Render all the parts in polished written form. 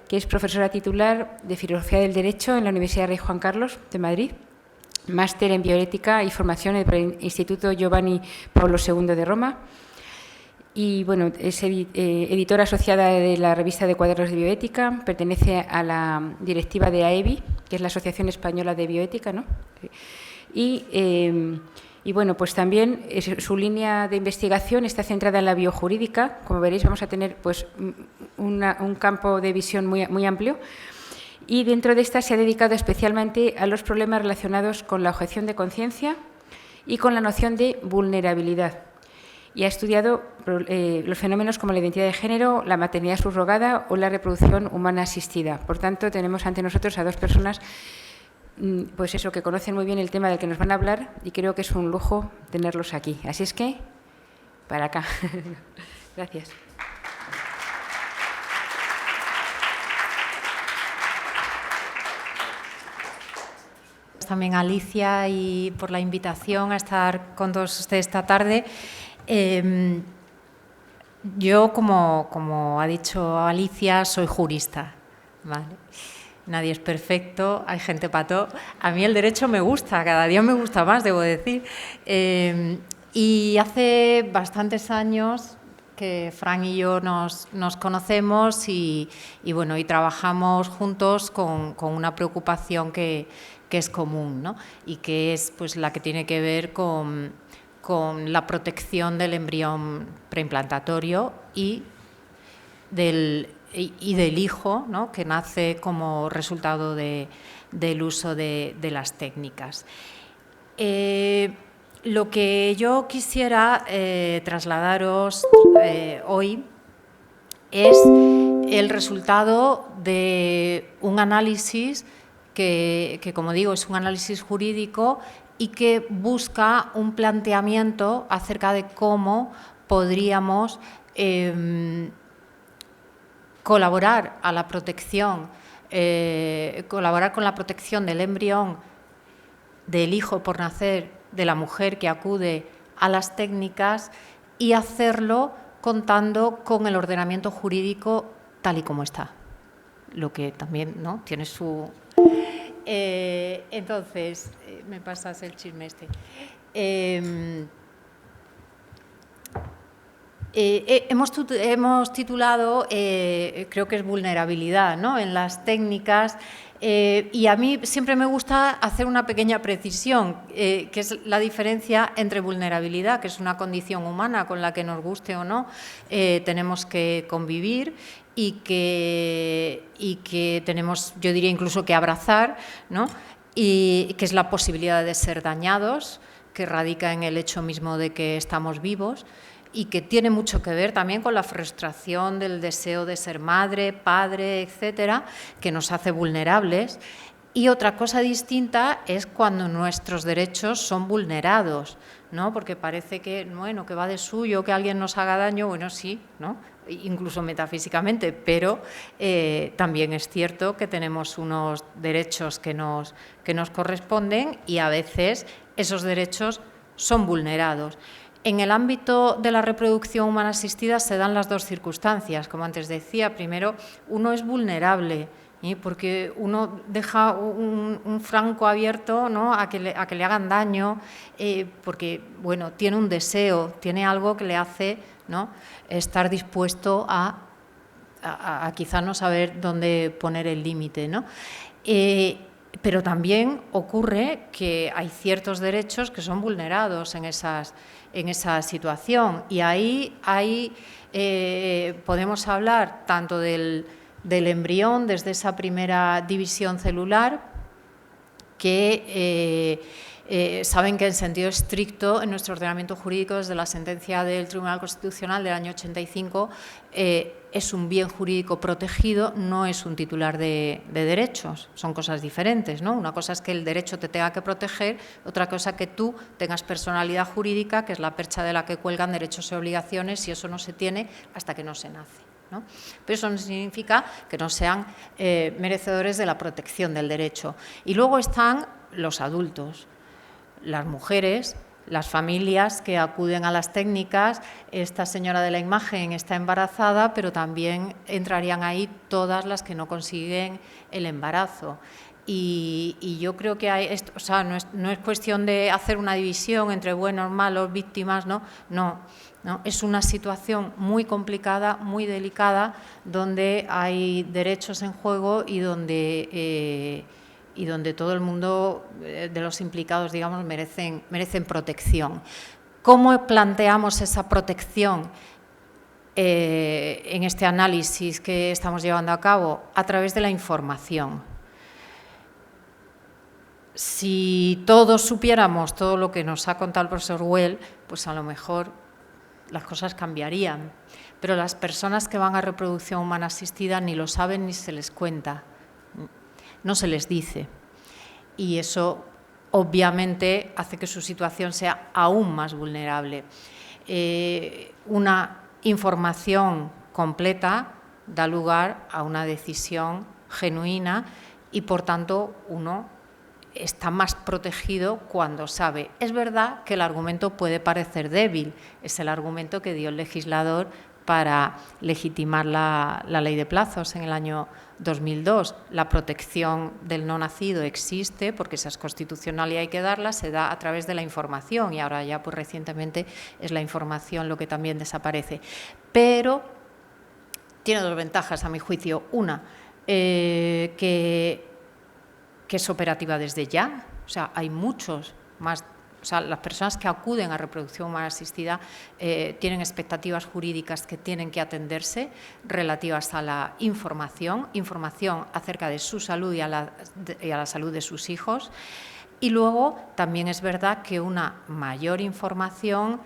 que es profesora titular de Filosofía del Derecho en la Universidad Rey Juan Carlos de Madrid, máster en Bioética y formación en el Instituto Giovanni Pablo II de Roma. Y bueno, es editora asociada de la revista de Cuadernos de Bioética, pertenece a la directiva de AEBI, que es la Asociación Española de Bioética, ¿no? Y bueno, pues también su línea de investigación está centrada en la biojurídica. Como veréis, vamos a tener pues un campo de visión muy amplio. Y dentro de esta se ha dedicado especialmente a los problemas relacionados con la objeción de conciencia y con la noción de vulnerabilidad. Y ha estudiado los fenómenos como la identidad de género, la maternidad subrogada o la reproducción humana asistida. Por tanto, tenemos ante nosotros a dos personas pues eso, que conocen muy bien el tema del que nos van a hablar, y creo que es un lujo tenerlos aquí. Así es que, para acá. Gracias. También a Alicia y por la invitación a estar con todos ustedes esta tarde. Yo, como ha dicho Alicia, soy jurista, ¿vale? Nadie es perfecto, hay gente para todo. A mí el derecho me gusta, cada día me gusta más, debo decir. Y hace bastantes años que Fran y yo nos conocemos y bueno, y trabajamos juntos con una preocupación que es común, ¿no? Y que es pues la que tiene que ver con la protección del embrión preimplantatorio y del hijo, ¿no?, que nace como resultado del uso de las técnicas. Lo que yo quisiera trasladaros hoy es el resultado de un análisis que, como digo, es un análisis jurídico y que busca un planteamiento acerca de cómo podríamos colaborar a la protección, colaborar con la protección del embrión, del hijo por nacer, de la mujer que acude a las técnicas, y hacerlo contando con el ordenamiento jurídico tal y como está, lo que también, ¿no?, tiene su... Entonces, me pasas el chisme este. Hemos titulado, creo que es vulnerabilidad, ¿no?, en las técnicas, y a mí siempre me gusta hacer una pequeña precisión, que es la diferencia entre vulnerabilidad, que es una condición humana con la que nos guste o no, tenemos que convivir y que tenemos, yo diría incluso que abrazar, ¿no?, y que es la posibilidad de ser dañados, que radica en el hecho mismo de que estamos vivos, y que tiene mucho que ver también con la frustración del deseo de ser madre, padre, etcétera, que nos hace vulnerables. Y otra cosa distinta es cuando nuestros derechos son vulnerados, ¿no?, porque parece que, bueno, que va de suyo, que alguien nos haga daño, bueno, sí, ¿no?, incluso metafísicamente, pero también es cierto que tenemos unos derechos que nos corresponden y a veces esos derechos son vulnerados. En el ámbito de la reproducción humana asistida se dan las dos circunstancias. Como antes decía, primero, uno es vulnerable, porque uno deja un franco abierto, ¿no?, a que le hagan daño, porque, bueno, tiene un deseo, tiene algo que le hace, ¿no?, estar dispuesto a quizá no saber dónde poner el límite, ¿no? Pero también ocurre que hay ciertos derechos que son vulnerados en esa situación, y ahí podemos hablar tanto del embrión desde esa primera división celular, que saben que en sentido estricto en nuestro ordenamiento jurídico, desde la sentencia del Tribunal Constitucional del año 85, es un bien jurídico protegido, no es un titular de derechos, son cosas diferentes, ¿no? Una cosa es que el derecho te tenga que proteger, otra cosa que tú tengas personalidad jurídica, que es la percha de la que cuelgan derechos y obligaciones, y eso no se tiene hasta que no se nace, ¿no? Pero eso no significa que no sean merecedores de la protección del derecho. Y luego están los adultos, las mujeres, las familias que acuden a las técnicas, esta señora de la imagen está embarazada, pero también entrarían ahí todas las que no consiguen el embarazo. Y yo creo que hay esto, o sea, no es cuestión de hacer una división entre buenos, malos, víctimas, no, es una situación muy complicada, muy delicada, donde hay derechos en juego y donde todo el mundo de los implicados, digamos, merecen protección. ¿Cómo planteamos esa protección en este análisis que estamos llevando a cabo? A través de la información. Si todos supiéramos todo lo que nos ha contado el profesor Well, pues a lo mejor las cosas cambiarían. Pero las personas que van a reproducción humana asistida ni lo saben ni se les cuenta, no se les dice. Y eso obviamente hace que su situación sea aún más vulnerable. Una información completa da lugar a una decisión genuina y, por tanto, uno está más protegido cuando sabe. Es verdad que el argumento puede parecer débil, es el argumento que dio el legislador para legitimar la ley de plazos en el año 2002. La protección del no nacido existe porque esa es constitucional y hay que darla, se da a través de la información y ahora ya pues recientemente es la información lo que también desaparece. Pero tiene dos ventajas a mi juicio. Una, que es operativa desde ya, o sea, hay muchos más, o sea, las personas que acuden a reproducción humana asistida tienen expectativas jurídicas que tienen que atenderse relativas a la información acerca de su salud y a la salud de sus hijos. Y luego también es verdad que una mayor información,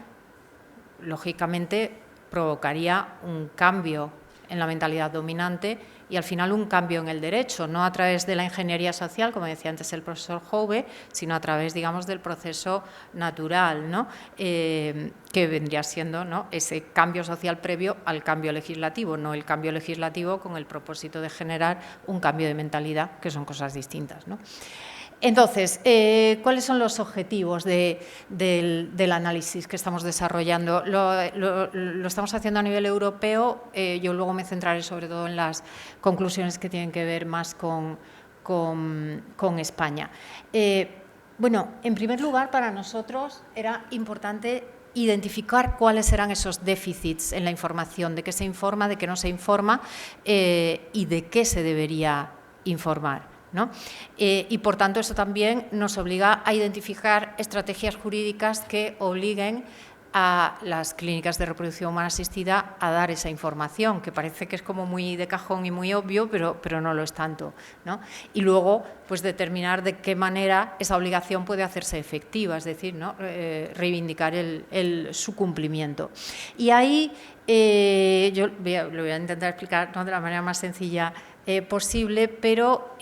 lógicamente, provocaría un cambio en la mentalidad dominante y al final un cambio en el derecho, no a través de la ingeniería social, como decía antes el profesor Hove, sino a través, digamos, del proceso natural, ¿no? Que vendría siendo, ¿no?, ese cambio social previo al cambio legislativo, no el cambio legislativo con el propósito de generar un cambio de mentalidad, que son cosas distintas, ¿no? Entonces, ¿cuáles son los objetivos del análisis que estamos desarrollando? Lo estamos haciendo a nivel europeo, yo luego me centraré sobre todo en las conclusiones que tienen que ver más con España. Bueno, en primer lugar, para nosotros era importante identificar cuáles eran esos déficits en la información, de qué se informa, de qué no se informa y de qué se debería informar, ¿no? Y por tanto eso también nos obliga a identificar estrategias jurídicas que obliguen a las clínicas de reproducción humana asistida a dar esa información, que parece que es como muy de cajón y muy obvio, pero no lo es tanto, ¿no? Y luego, pues determinar de qué manera esa obligación puede hacerse efectiva, es decir, ¿no?, reivindicar su cumplimiento. Y ahí yo lo voy a intentar explicar, ¿no?, de la manera más sencilla posible, pero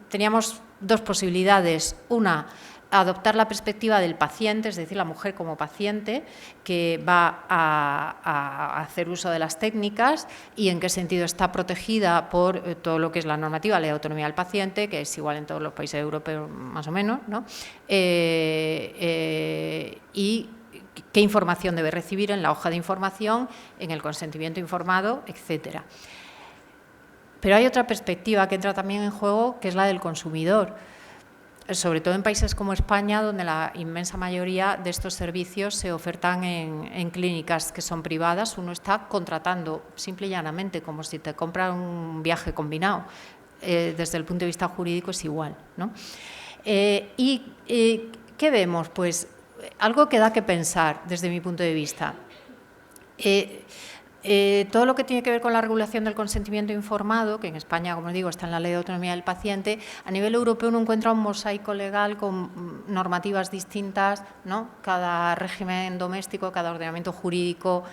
teníamos dos posibilidades. Una, adoptar la perspectiva del paciente, es decir, la mujer como paciente que va a hacer uso de las técnicas y en qué sentido está protegida por todo lo que es la normativa, la ley de autonomía del paciente, que es igual en todos los países europeos más o menos, ¿no? Y qué información debe recibir en la hoja de información, en el consentimiento informado, etcétera. Pero hay otra perspectiva que entra también en juego, que es la del consumidor, sobre todo en países como España, donde la inmensa mayoría de estos servicios se ofertan en clínicas que son privadas. Uno está contratando simple y llanamente, como si te compras un viaje combinado. Desde el punto de vista jurídico es igual, ¿no? ¿Y qué vemos? Pues algo que da que pensar desde mi punto de vista. Todo lo que tiene que ver con la regulación del consentimiento informado, que en España, como digo, está en la Ley de Autonomía del Paciente, a nivel europeo uno encuentra un mosaico legal con normativas distintas, ¿no? Cada régimen doméstico, cada ordenamiento jurídico,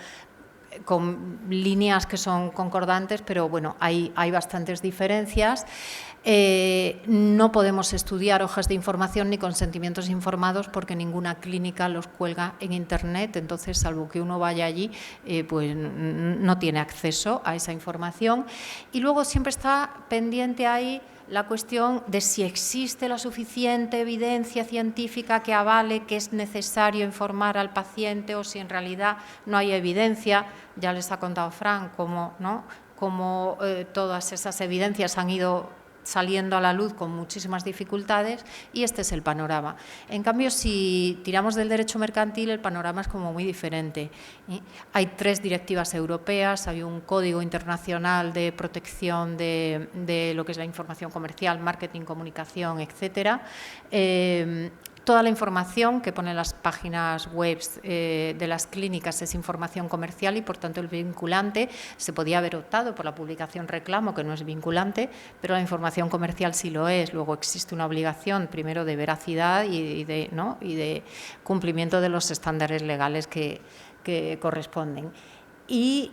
con líneas que son concordantes, pero bueno, hay bastantes diferencias. No podemos estudiar hojas de información ni consentimientos informados porque ninguna clínica los cuelga en Internet, entonces, salvo que uno vaya allí, pues no tiene acceso a esa información. Y luego siempre está pendiente ahí la cuestión de si existe la suficiente evidencia científica que avale que es necesario informar al paciente o si en realidad no hay evidencia. Ya les ha contado Fran cómo, ¿no?, cómo todas esas evidencias han ido saliendo a la luz con muchísimas dificultades, y este es el panorama. En cambio, si tiramos del derecho mercantil, el panorama es como muy diferente. Hay 3 directivas europeas, hay un código internacional de protección de lo que es la información comercial, marketing, comunicación, etcétera. Toda la información que pone en las páginas web de las clínicas es información comercial y, por tanto, el vinculante se podía haber optado por la publicación reclamo, que no es vinculante, pero la información comercial sí lo es. Luego existe una obligación, primero, de veracidad y de cumplimiento de los estándares legales que corresponden. Y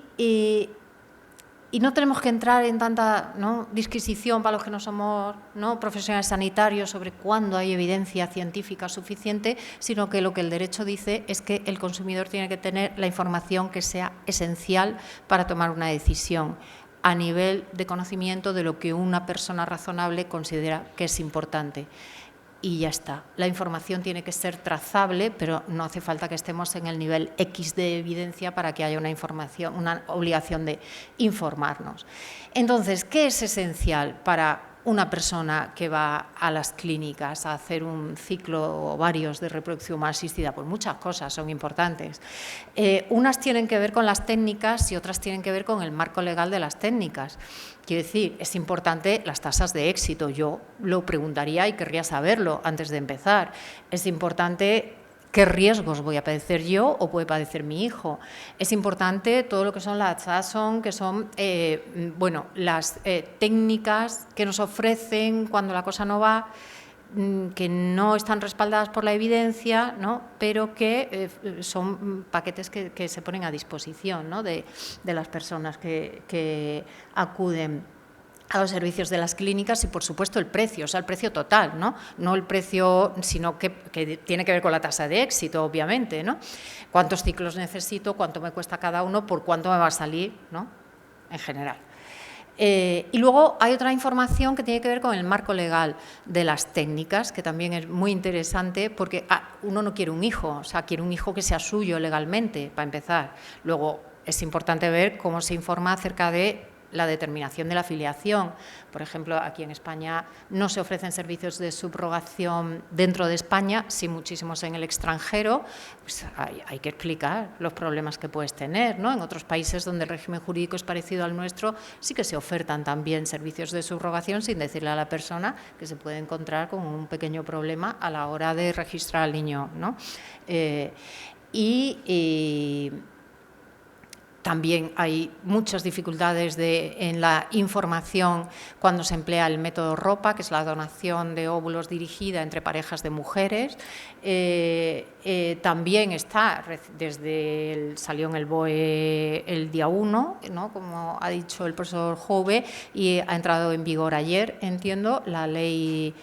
no tenemos que entrar en tanta, ¿no?, disquisición para los que no somos, ¿no?, profesionales sanitarios sobre cuándo hay evidencia científica suficiente, sino que lo que el derecho dice es que el consumidor tiene que tener la información que sea esencial para tomar una decisión a nivel de conocimiento de lo que una persona razonable considera que es importante. Y ya está. La información tiene que ser trazable, pero no hace falta que estemos en el nivel X de evidencia para que haya una obligación de informarnos. Entonces, ¿qué es esencial para una persona que va a las clínicas a hacer un ciclo o varios de reproducción humana asistida? Pues muchas cosas son importantes. Unas tienen que ver con las técnicas y otras tienen que ver con el marco legal de las técnicas. Quiero decir, es importante las tasas de éxito. Yo lo preguntaría y querría saberlo antes de empezar. Es importante qué riesgos voy a padecer yo o puede padecer mi hijo. Es importante todo lo que son las TASON, que son las técnicas que nos ofrecen cuando la cosa no va, que no están respaldadas por la evidencia, ¿no?, pero que son paquetes que se ponen a disposición, ¿no?, de las personas que acuden a los servicios de las clínicas. Y, por supuesto, el precio, o sea, el precio total, no el precio, sino que tiene que ver con la tasa de éxito, obviamente, ¿no? ¿Cuántos ciclos necesito? ¿Cuánto me cuesta cada uno? ¿Por cuánto me va a salir?, ¿no?, en general. Y luego hay otra información que tiene que ver con el marco legal de las técnicas, que también es muy interesante, porque uno no quiere un hijo, o sea, quiere un hijo que sea suyo legalmente, para empezar. Luego es importante ver cómo se informa acerca de la determinación de la filiación. Por ejemplo, aquí en España no se ofrecen servicios de subrogación dentro de España, sí muchísimos en el extranjero. Pues hay que explicar los problemas que puedes tener, ¿no? En otros países donde el régimen jurídico es parecido al nuestro, sí que se ofertan también servicios de subrogación sin decirle a la persona que se puede encontrar con un pequeño problema a la hora de registrar al niño, ¿no? También hay muchas dificultades en la información cuando se emplea el método ROPA, que es la donación de óvulos dirigida entre parejas de mujeres. También está, salió en el BOE el día 1, ¿no?, como ha dicho el profesor Jove, y ha entrado en vigor ayer, entiendo, la ley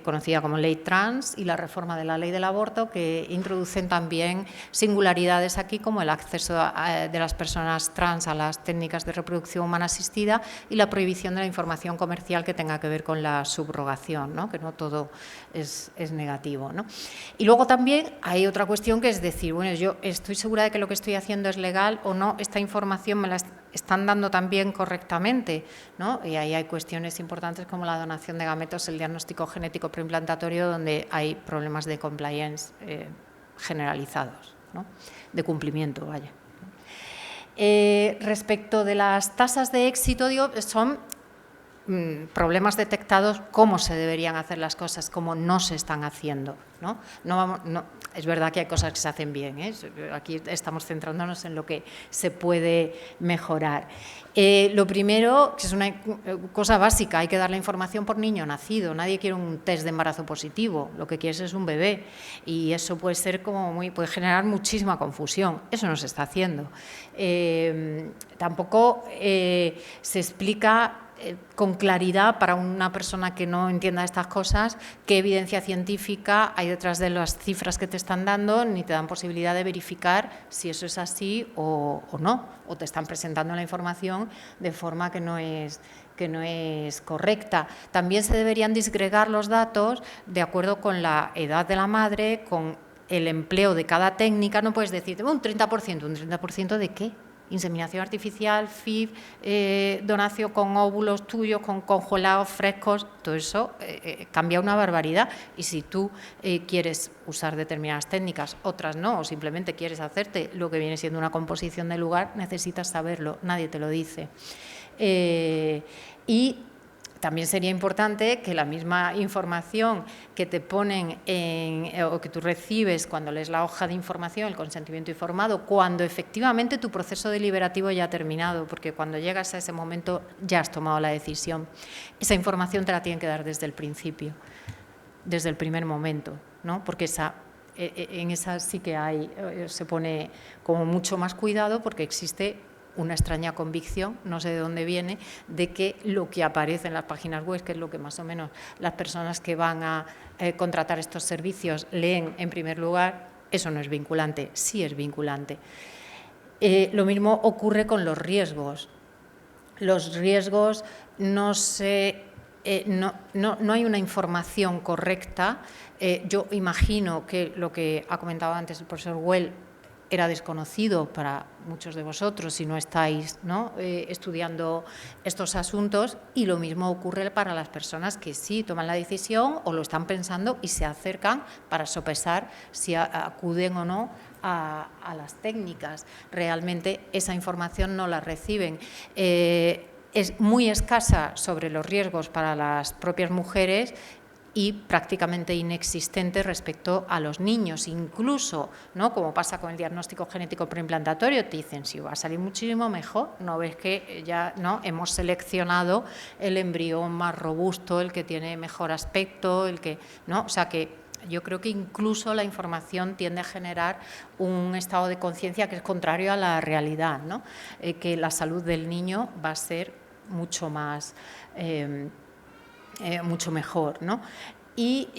conocida como ley trans y la reforma de la ley del aborto, que introducen también singularidades aquí, como el acceso de las personas trans a las técnicas de reproducción humana asistida y la prohibición de la información comercial que tenga que ver con la subrogación, ¿no?, que no todo es negativo, ¿no? Y luego también hay otra cuestión, que es decir, bueno, yo estoy segura de que lo que estoy haciendo es legal o no, esta información me la están dando también correctamente, ¿no? Y ahí hay cuestiones importantes como la donación de gametos, el diagnóstico genético preimplantatorio, donde hay problemas de compliance generalizados, ¿no?, de cumplimiento, vaya. Respecto de las tasas de éxito, digo, son problemas detectados, cómo se deberían hacer las cosas, cómo no se están haciendo, ¿no? Es verdad que hay cosas que se hacen bien, ¿eh? Aquí estamos centrándonos en lo que se puede mejorar. Lo primero, que es una cosa básica, hay que dar la información por niño nacido. Nadie quiere un test de embarazo positivo, lo que quieres es un bebé, y eso puede ser puede generar muchísima confusión. Eso no se está haciendo. Tampoco se explica con claridad para una persona que no entienda estas cosas qué evidencia científica hay detrás de las cifras que te están dando, ni te dan posibilidad de verificar si eso es así o no, o te están presentando la información de forma que no es que no es correcta. También se deberían disgregar los datos de acuerdo con la edad de la madre, con el empleo de cada técnica. No puedes decir un 30%, ¿un 30% de qué? Inseminación artificial, FIV, donación con óvulos tuyos, con congelados frescos, todo eso cambia una barbaridad. Y si tú quieres usar determinadas técnicas, otras no, o simplemente quieres hacerte lo que viene siendo una composición del lugar, necesitas saberlo, nadie te lo dice. Y también sería importante que la misma información que te ponen o que tú recibes cuando lees la hoja de información, el consentimiento informado, cuando efectivamente tu proceso deliberativo ya ha terminado, porque cuando llegas a ese momento ya has tomado la decisión. Esa información te la tienen que dar desde el principio, desde el primer momento, ¿no? Porque en esa sí que se pone como mucho más cuidado, porque existe una extraña convicción, no sé de dónde viene, de que lo que aparece en las páginas web, que es lo que más o menos las personas que van a contratar estos servicios leen en primer lugar, eso no es vinculante. Sí es vinculante. Lo mismo ocurre con los riesgos. Los riesgos no hay una información correcta. Yo imagino que lo que ha comentado antes el profesor Well era desconocido para muchos de vosotros si no estáis, ¿no?, estudiando estos asuntos, y lo mismo ocurre para las personas que sí toman la decisión o lo están pensando y se acercan para sopesar si acuden o no a las técnicas. Realmente esa información no la reciben. Es muy escasa sobre los riesgos para las propias mujeres y prácticamente inexistente respecto a los niños. Incluso, ¿no?, como pasa con el diagnóstico genético preimplantatorio, te dicen, si va a salir muchísimo mejor, no ves que ya no hemos seleccionado el embrión más robusto, el que tiene mejor aspecto, el que, ¿no? O sea que yo creo que incluso la información tiende a generar un estado de conciencia que es contrario a la realidad, ¿no? Que la salud del niño va a ser mucho más mucho mejor, ¿no? Y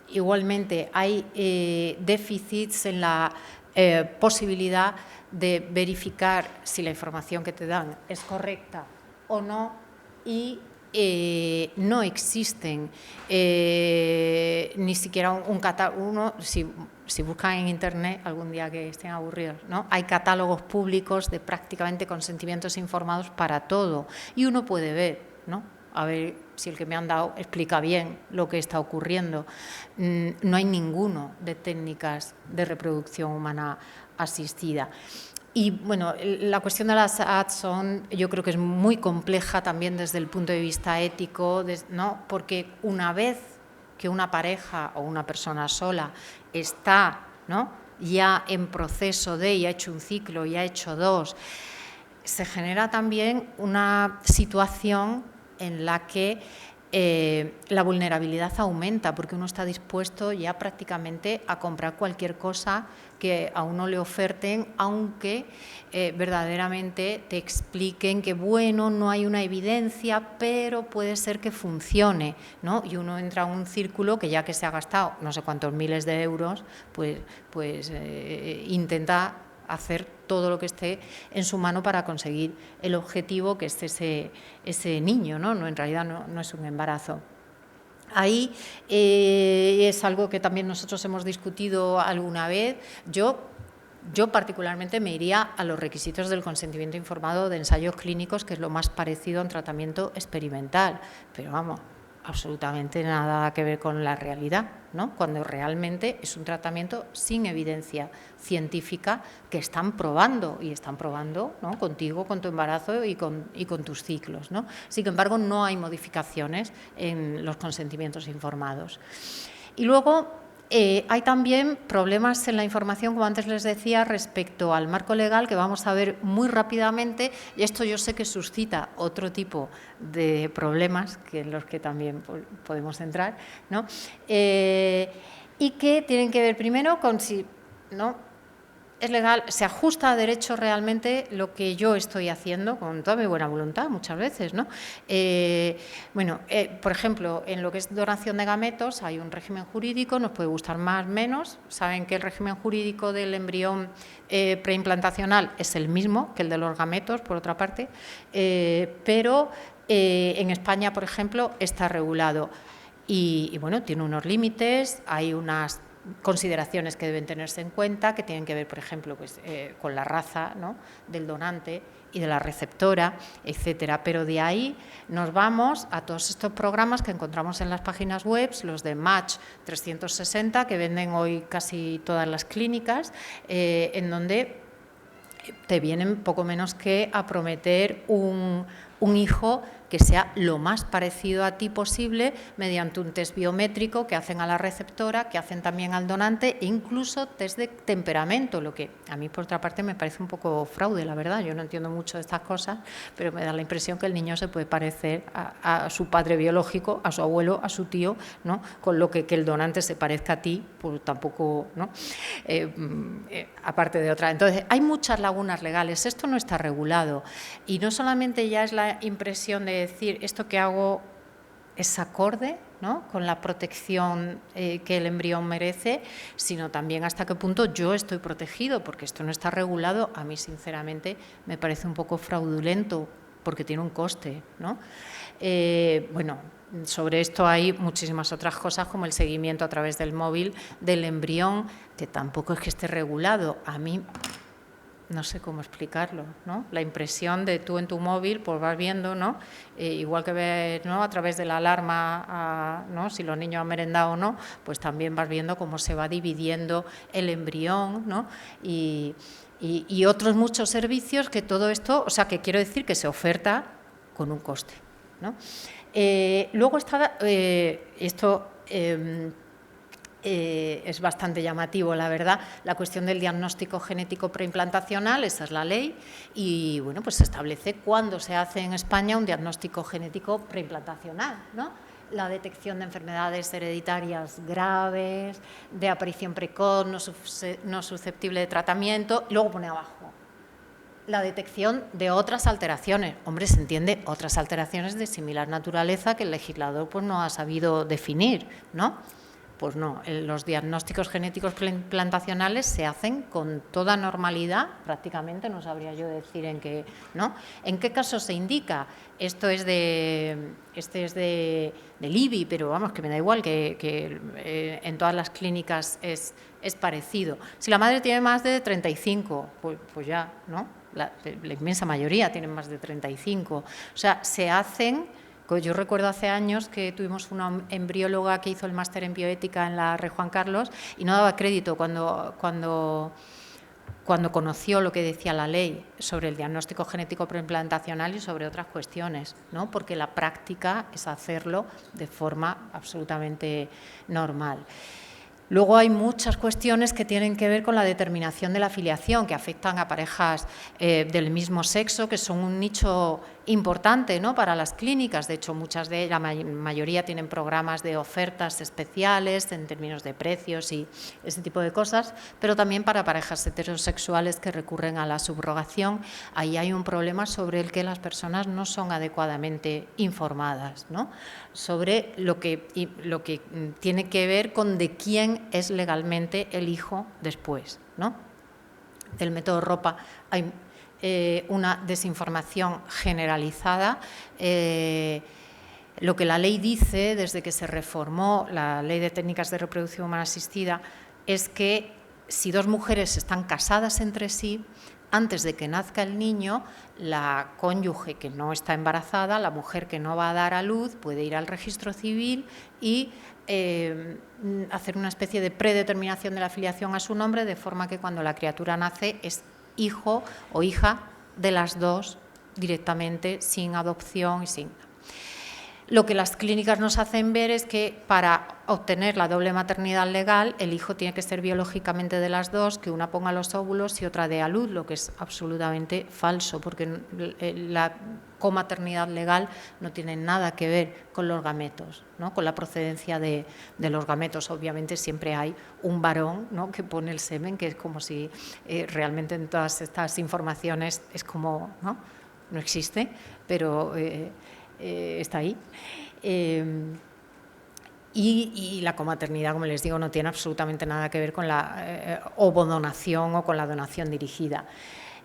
igualmente hay déficits en la posibilidad de verificar si la información que te dan es correcta o no, y no existen ni siquiera un catálogo. Si buscan en Internet algún día que estén aburridos, ¿no?, hay catálogos públicos de prácticamente consentimientos informados para todo, y uno puede ver, ¿no?, a ver si el que me han dado explica bien lo que está ocurriendo. No hay ninguno de técnicas de reproducción humana asistida. Y bueno, la cuestión de las add-on yo creo que es muy compleja también desde el punto de vista ético, ¿no?, porque una vez que una pareja o una persona sola está, ¿no?, ya en proceso de, y ha hecho un ciclo, y ha hecho dos, se genera también una situación en la que la vulnerabilidad aumenta, porque uno está dispuesto ya prácticamente a comprar cualquier cosa que a uno le oferten, aunque verdaderamente te expliquen que, bueno, no hay una evidencia, pero puede ser que funcione, ¿no? Y uno entra en un círculo que, ya que se ha gastado no sé cuántos miles de euros, pues intenta hacer todo lo que esté en su mano para conseguir el objetivo, que es ese niño, ¿no? En realidad no es un embarazo. Ahí es algo que también nosotros hemos discutido alguna vez. Yo particularmente me iría a los requisitos del consentimiento informado de ensayos clínicos, que es lo más parecido a un tratamiento experimental, pero vamos, absolutamente nada que ver con la realidad, ¿no?, cuando realmente es un tratamiento sin evidencia científica que están probando, ¿no?, contigo, con tu embarazo y con tus ciclos, ¿no? Sin embargo, no hay modificaciones en los consentimientos informados. Y luego hay también problemas en la información, como antes les decía, respecto al marco legal, que vamos a ver muy rápidamente, y esto yo sé que suscita otro tipo de problemas, que en los que también podemos entrar, ¿no?, y que tienen que ver primero con si, ¿no?, es legal, se ajusta a derecho realmente lo que yo estoy haciendo con toda mi buena voluntad muchas veces, ¿no? Por ejemplo, en lo que es donación de gametos hay un régimen jurídico, nos puede gustar más o menos. Saben que el régimen jurídico del embrión preimplantacional es el mismo que el de los gametos, por otra parte, pero en España, por ejemplo, está regulado y bueno, tiene unos límites, hay unas consideraciones que deben tenerse en cuenta, que tienen que ver, por ejemplo, pues, con la raza, ¿no?, del donante y de la receptora, etcétera. Pero de ahí nos vamos a todos estos programas que encontramos en las páginas web, los de Match 360, que venden hoy casi todas las clínicas, en donde te vienen poco menos que a prometer un hijo que sea lo más parecido a ti posible mediante un test biométrico que hacen a la receptora, que hacen también al donante e incluso test de temperamento, lo que a mí por otra parte me parece un poco fraude, la verdad. Yo no entiendo mucho de estas cosas, pero me da la impresión que el niño se puede parecer a su padre biológico, a su abuelo, a su tío, ¿no? Con lo que el donante se parezca a ti, pues tampoco, ¿no? Aparte de otra. Entonces, hay muchas lagunas legales, esto no está regulado y no solamente ya es la impresión de decir esto que hago es acorde, ¿no?, con la protección que el embrión merece, sino también hasta qué punto yo estoy protegido, porque esto no está regulado. A mí, sinceramente, me parece un poco fraudulento, porque tiene un coste, ¿no? Bueno, sobre esto hay muchísimas otras cosas, como el seguimiento a través del móvil del embrión, que tampoco es que esté regulado. A mí no sé cómo explicarlo, ¿no? La impresión de tú en tu móvil, pues vas viendo, ¿no? Igual que ves, ¿no?, a través de la alarma, ¿no?, si los niños han merendado o no, pues también vas viendo cómo se va dividiendo el embrión, ¿no? Y otros muchos servicios que todo esto, o sea, que quiero decir que se oferta con un coste, ¿no? Luego está esto. Es bastante llamativo, la verdad, la cuestión del diagnóstico genético preimplantacional. Esa es la ley y, bueno, pues se establece cuándo se hace en España un diagnóstico genético preimplantacional, ¿no? La detección de enfermedades hereditarias graves, de aparición precoz, no susceptible de tratamiento. Luego pone abajo la detección de otras alteraciones. Hombre, se entiende, otras alteraciones de similar naturaleza que el legislador pues no ha sabido definir, ¿no? Pues no, los diagnósticos genéticos preimplantacionales se hacen con toda normalidad, prácticamente, no sabría yo decir en qué, ¿no? ¿En qué caso se indica? Este es del IBI, pero vamos, que me da igual, que en todas las clínicas es parecido. Si la madre tiene más de 35, pues ya, ¿no? La inmensa mayoría tienen más de 35. O sea, se hacen. Yo recuerdo hace años que tuvimos una embrióloga que hizo el máster en bioética en la Rey Juan Carlos y no daba crédito cuando conoció lo que decía la ley sobre el diagnóstico genético preimplantacional y sobre otras cuestiones, ¿no? Porque la práctica es hacerlo de forma absolutamente normal. Luego hay muchas cuestiones que tienen que ver con la determinación de la filiación, que afectan a parejas del mismo sexo, que son un nicho importante, ¿no?, para las clínicas. De hecho, la mayoría tienen programas de ofertas especiales en términos de precios y ese tipo de cosas, pero también para parejas heterosexuales que recurren a la subrogación. Ahí hay un problema sobre el que las personas no son adecuadamente informadas, ¿no?, sobre lo que tiene que ver con de quién es legalmente el hijo después, ¿no? Del método ROPA hay una desinformación generalizada. Lo que la ley dice, desde que se reformó la Ley de Técnicas de Reproducción Humana Asistida, es que si dos mujeres están casadas entre sí, antes de que nazca el niño, la cónyuge que no está embarazada, la mujer que no va a dar a luz, puede ir al registro civil y hacer una especie de predeterminación de la filiación a su nombre, de forma que cuando la criatura nace es hijo o hija de las dos directamente, sin adopción y sin. Lo que las clínicas nos hacen ver es que para obtener la doble maternidad legal, el hijo tiene que ser biológicamente de las dos, que una ponga los óvulos y otra dé a luz, lo que es absolutamente falso, porque la comaternidad legal no tiene nada que ver con los gametos, ¿no? Con la procedencia de los gametos. Obviamente siempre hay un varón, ¿no?, que pone el semen, que es como si realmente en todas estas informaciones es como, no existe, pero está ahí. Y la comaternidad, como les digo, no tiene absolutamente nada que ver con la ovodonación o con la donación dirigida.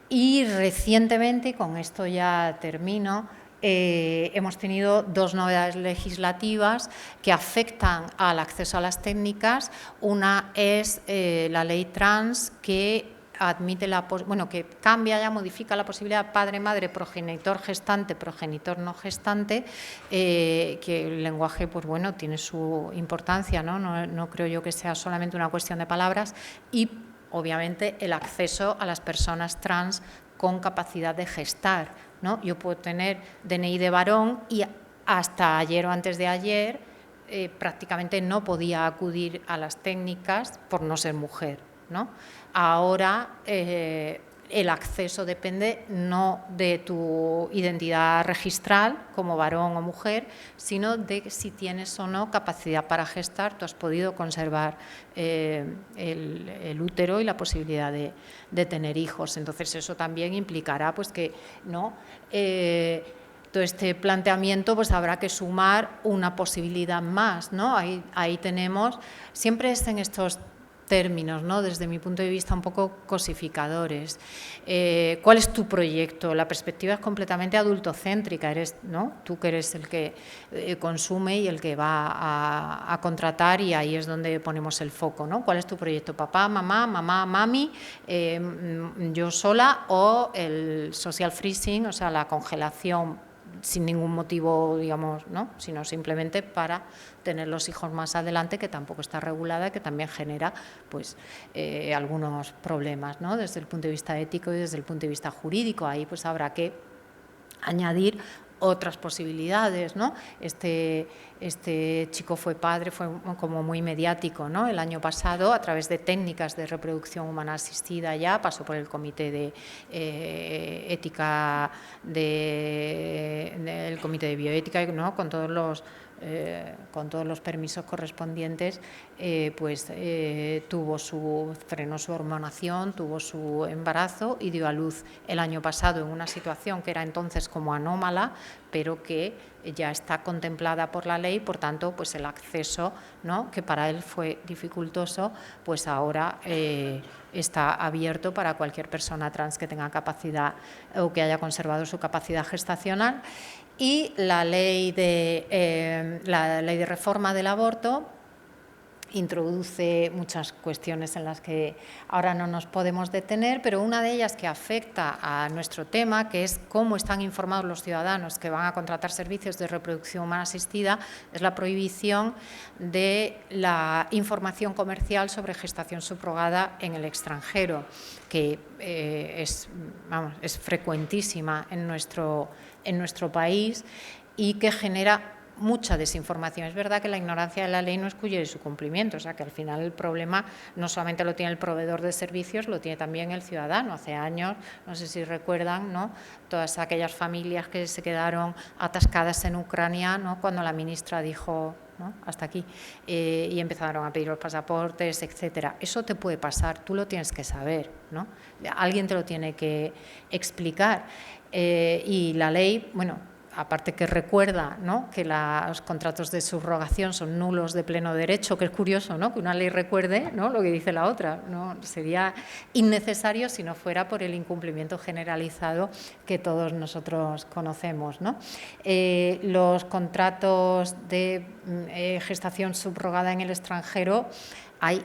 Y recientemente, con esto ya termino, hemos tenido 2 novedades legislativas que afectan al acceso a las técnicas. Una es la ley trans, que admite que cambia, ya modifica la posibilidad padre, madre, progenitor gestante, progenitor no gestante, que el lenguaje, pues bueno, tiene su importancia, no creo yo que sea solamente una cuestión de palabras, y obviamente el acceso a las personas trans con capacidad de gestar, ¿no? Yo puedo tener DNI de varón y hasta ayer o antes de ayer prácticamente no podía acudir a las técnicas por no ser mujer, ¿no? Ahora el acceso depende no de tu identidad registral como varón o mujer, sino de si tienes o no capacidad para gestar. Tú has podido conservar el útero y la posibilidad de tener hijos. Entonces eso también implicará pues que no todo este planteamiento pues habrá que sumar una posibilidad más, ¿no? Ahí tenemos, siempre es en estos términos, ¿no?, desde mi punto de vista un poco cosificadores. ¿Cuál es tu proyecto? La perspectiva es completamente adultocéntrica, ¿no? Tú que eres el que consume y el que va a contratar, y ahí es donde ponemos el foco, ¿no? ¿Cuál es tu proyecto? Papá, mamá, mami, yo sola, o el social freezing, o sea, la congelación sin ningún motivo, digamos, ¿no?, sino simplemente para tener los hijos más adelante, que tampoco está regulada y que también genera pues algunos problemas, ¿no?, desde el punto de vista ético y desde el punto de vista jurídico. Ahí pues habrá que añadir otras posibilidades, ¿no? Este chico fue padre, fue como muy mediático, ¿no?, el año pasado, a través de técnicas de reproducción humana asistida. Ya pasó por el comité de ética del comité de bioética, ¿no?, con todos los permisos correspondientes, frenó su hormonación, tuvo su embarazo y dio a luz el año pasado en una situación que era entonces como anómala, pero que ya está contemplada por la ley. Por tanto, pues el acceso, ¿no?, que para él fue dificultoso, pues ahora está abierto para cualquier persona trans que tenga capacidad o que haya conservado su capacidad gestacional. Y la ley de reforma del aborto introduce muchas cuestiones en las que ahora no nos podemos detener, pero una de ellas que afecta a nuestro tema, que es cómo están informados los ciudadanos que van a contratar servicios de reproducción humana asistida, es la prohibición de la información comercial sobre gestación subrogada en el extranjero, que es frecuentísima en nuestro país y que genera mucha desinformación. Es verdad que la ignorancia de la ley no excluye su cumplimiento, o sea que al final el problema no solamente lo tiene el proveedor de servicios, lo tiene también el ciudadano. Hace años, no sé si recuerdan, ¿no?, todas aquellas familias que se quedaron atascadas en Ucrania, ¿no?, cuando la ministra dijo, ¿no?, hasta aquí, y empezaron a pedir los pasaportes, etcétera. Eso te puede pasar, tú lo tienes que saber, ¿no? Alguien te lo tiene que explicar. Y la ley, bueno, aparte que recuerda, ¿no?, que los contratos de subrogación son nulos de pleno derecho, que es curioso, ¿no?, que una ley recuerde, ¿no?, lo que dice la otra, ¿no? Sería innecesario si no fuera por el incumplimiento generalizado que todos nosotros conocemos, ¿no? Los contratos de gestación subrogada en el extranjero hay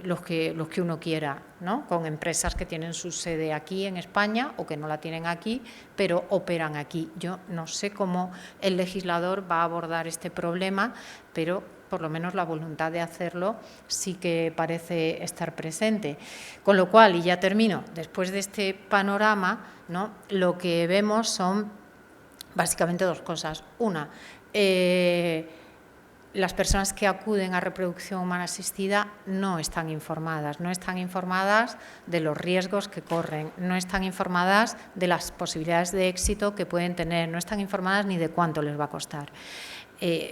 los que uno quiera, ¿no?, con empresas que tienen su sede aquí en España o que no la tienen aquí, pero operan aquí. Yo no sé cómo el legislador va a abordar este problema, pero por lo menos la voluntad de hacerlo sí que parece estar presente. Con lo cual, y ya termino, después de este panorama, ¿no?, lo que vemos son Básicamente dos cosas. Una, las personas que acuden a reproducción humana asistida no están informadas de los riesgos que corren, no están informadas de las posibilidades de éxito que pueden tener, no están informadas ni de cuánto les va a costar.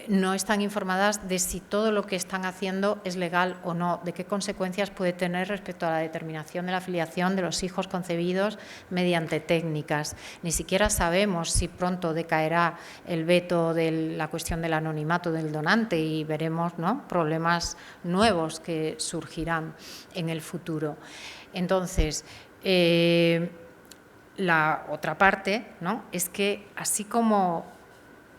No están informadas de si todo lo que están haciendo es legal o no, de qué consecuencias puede tener respecto a la determinación de la filiación de los hijos concebidos mediante técnicas. Ni siquiera sabemos si pronto decaerá el veto de la cuestión del anonimato del donante y veremos, ¿no?, problemas nuevos que surgirán en el futuro. Entonces, la otra parte, ¿no?, es que así como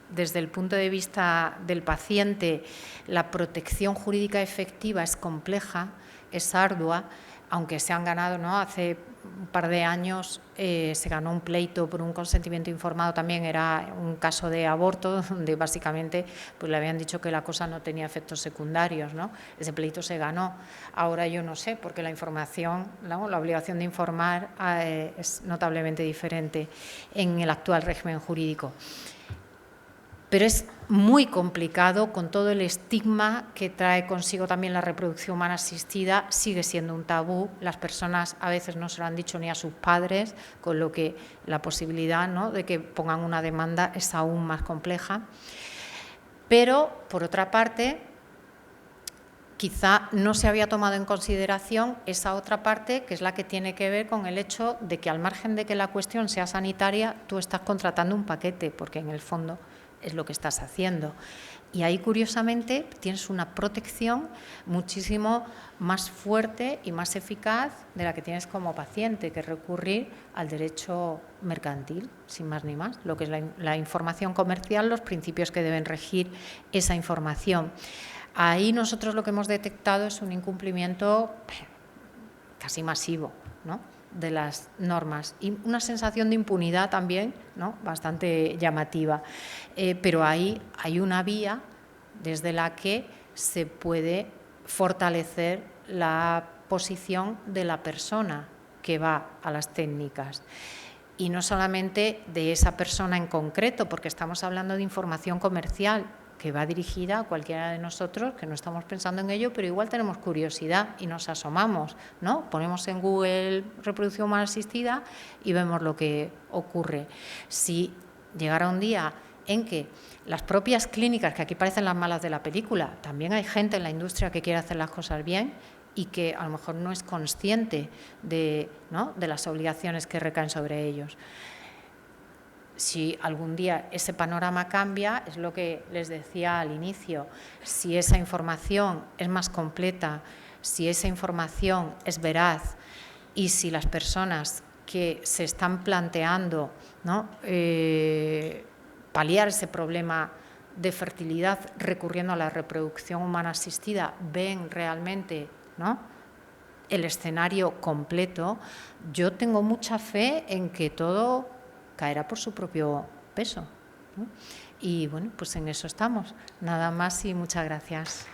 desde el punto de vista del paciente, la protección jurídica efectiva es compleja, es ardua, aunque se han ganado, ¿no?, hace un par de años se ganó un pleito por un consentimiento informado, también era un caso de aborto, donde básicamente pues, le habían dicho que la cosa no tenía efectos secundarios, ¿no? Ese pleito se ganó. Ahora yo no sé, porque la información, ¿no?, la obligación de informar es notablemente diferente en el actual régimen jurídico. Pero es muy complicado con todo el estigma que trae consigo también la reproducción humana asistida, sigue siendo un tabú, las personas a veces no se lo han dicho ni a sus padres, con lo que la posibilidad, ¿no?, de que pongan una demanda es aún más compleja. Pero, por otra parte, quizá no se había tomado en consideración esa otra parte, que es la que tiene que ver con el hecho de que al margen de que la cuestión sea sanitaria, tú estás contratando un paquete, porque en el fondo es lo que estás haciendo. Y ahí, curiosamente, tienes una protección muchísimo más fuerte y más eficaz de la que tienes como paciente, que recurrir al derecho mercantil, sin más ni más, lo que es la información comercial, los principios que deben regir esa información. Ahí nosotros lo que hemos detectado es un incumplimiento casi masivo, ¿no?, de las normas y una sensación de impunidad también, ¿no?, bastante llamativa. Pero ahí hay una vía desde la que se puede fortalecer la posición de la persona que va a las técnicas. Y no solamente de esa persona en concreto, porque estamos hablando de información comercial que va dirigida a cualquiera de nosotros que no estamos pensando en ello, pero igual tenemos curiosidad y nos asomamos, ¿no? Ponemos en Google reproducción humana asistida y vemos lo que ocurre. Si llegara un día en que las propias clínicas, que aquí parecen las malas de la película, también hay gente en la industria que quiere hacer las cosas bien y que a lo mejor no es consciente de, ¿no?, de las obligaciones que recaen sobre ellos. Si algún día ese panorama cambia, es lo que les decía al inicio, si esa información es más completa, si esa información es veraz y si las personas que se están planteando, ¿no?, paliar ese problema de fertilidad recurriendo a la reproducción humana asistida ven realmente, ¿no?, el escenario completo, yo tengo mucha fe en que todo caerá por su propio peso, ¿no? Y bueno, pues en eso estamos. Nada más y muchas gracias.